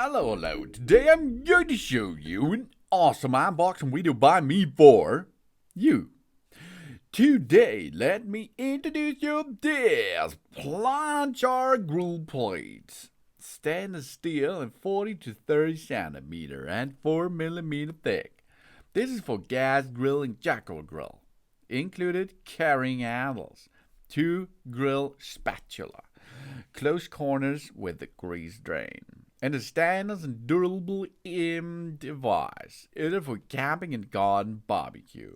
Hello. Today I'm going to show you an awesome unboxing video by me for you. Today, let me introduce you this Plancha grill plates. Stainless steel and 40 to 30 centimeter and 4 millimeter thick. This is for gas grill and charcoal grill. Included carrying handles, 2 grill spatula, close corners with the grease drain, and a stainless and durable device, either for camping and garden barbecue.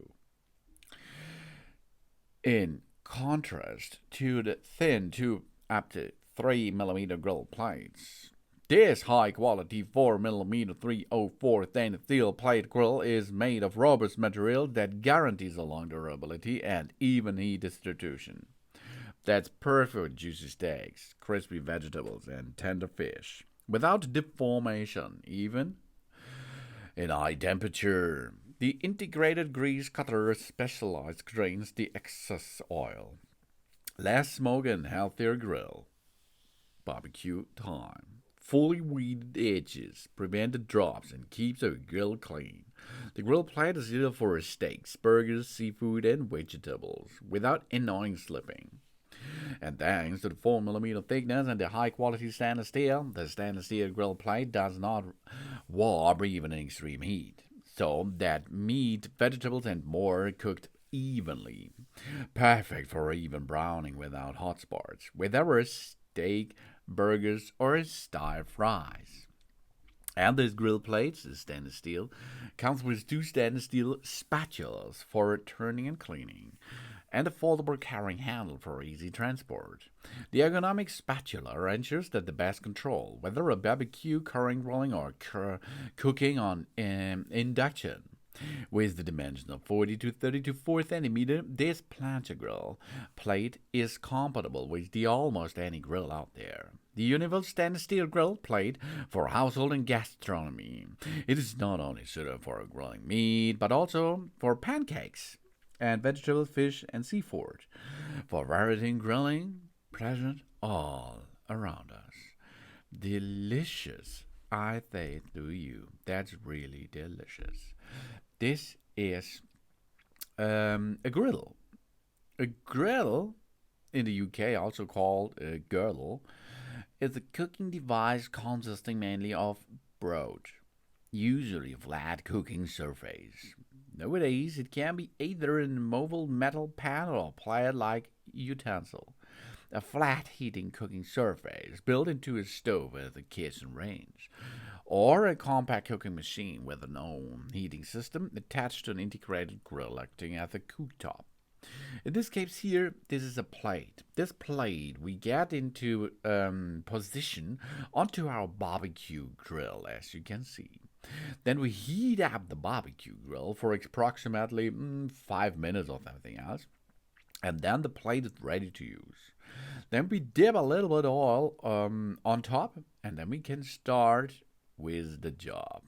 In contrast to the thin 2 up to 3 millimeter grill plates, this high quality 4 millimeter 304 stainless steel plate grill is made of robust material that guarantees a long durability and even heat distribution. That's perfect for juicy steaks, crispy vegetables, and tender fish, without deformation, even in high temperature. The integrated grease cutter specialized drains the excess oil. Less smoke and healthier grill. Barbecue time. Fully weeded edges prevent the drops and keeps the grill clean. The grill plate is ideal for steaks, burgers, seafood, and vegetables, without annoying slipping. And thanks to the 4 millimeter thickness and the high quality stainless steel, the stainless steel grill plate does not warp even in extreme heat, so that meat, vegetables, and more are cooked evenly. Perfect for even browning without hot spots, whether a steak, burgers, or stir fries. And this grill plate, the stainless steel, comes with 2 stainless steel spatulas for turning and cleaning, and a foldable carrying handle for easy transport. The ergonomic spatula ensures that the best control, whether a barbecue, curry grilling, or cooking on induction. With the dimension of 40 to 34 centimeter, this plancha grill plate is compatible with almost any grill out there. The universal stainless steel grill plate for household and gastronomy. It is not only suited for grilling meat, but also for pancakes and vegetables, fish, and seafood. For variety in grilling, present all around us. Delicious, I say to you. That's really delicious. This is a griddle. A griddle, in the UK also called a girdle, is a cooking device consisting mainly of broad, usually flat cooking surface. Nowadays, it can be either in a mobile metal pan or a plate-like utensil, a flat heating cooking surface built into a stove with a kitchen range, or a compact cooking machine with an own heating system attached to an integrated grill acting as a cooktop. In this case here, this is a plate. This plate we get into position onto our barbecue grill, as you can see. Then we heat up the barbecue grill for approximately 5 minutes or something else. And then the plate is ready to use. Then we dip a little bit of oil on top, and then we can start with the job.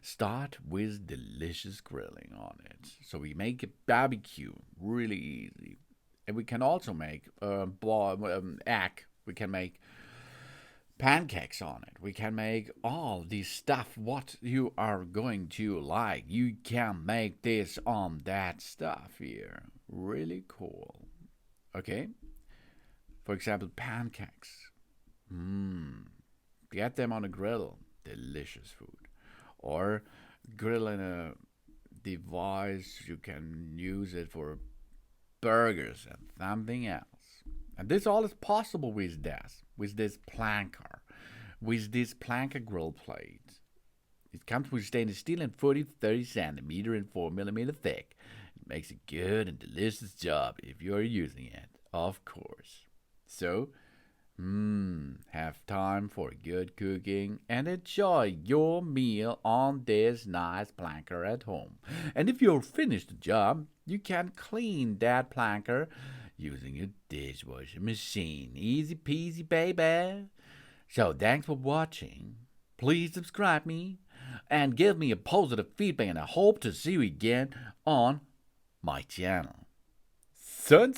Start with delicious grilling on it. So we make a barbecue really easy. And we can also make egg. We can make pancakes on it. We can make all this stuff what you are going to like. You can make this on that stuff here. Really cool. Okay? For example, pancakes. Get them on a grill. Delicious food. Or grill in a device. You can use it for burgers and something else. And this all is possible with this planker, with this planker grill plate. It comes with stainless steel and 40 to 30 centimeter and 4 millimeter thick. It makes a good and delicious job if you are using it, of course. So, have time for good cooking and enjoy your meal on this nice planker at home. And if you're finished the job, you can clean that planker using a dishwasher machine. Easy peasy, baby. So thanks for watching. Please subscribe me and give me a positive feedback, and I hope to see you again on my channel. Sun.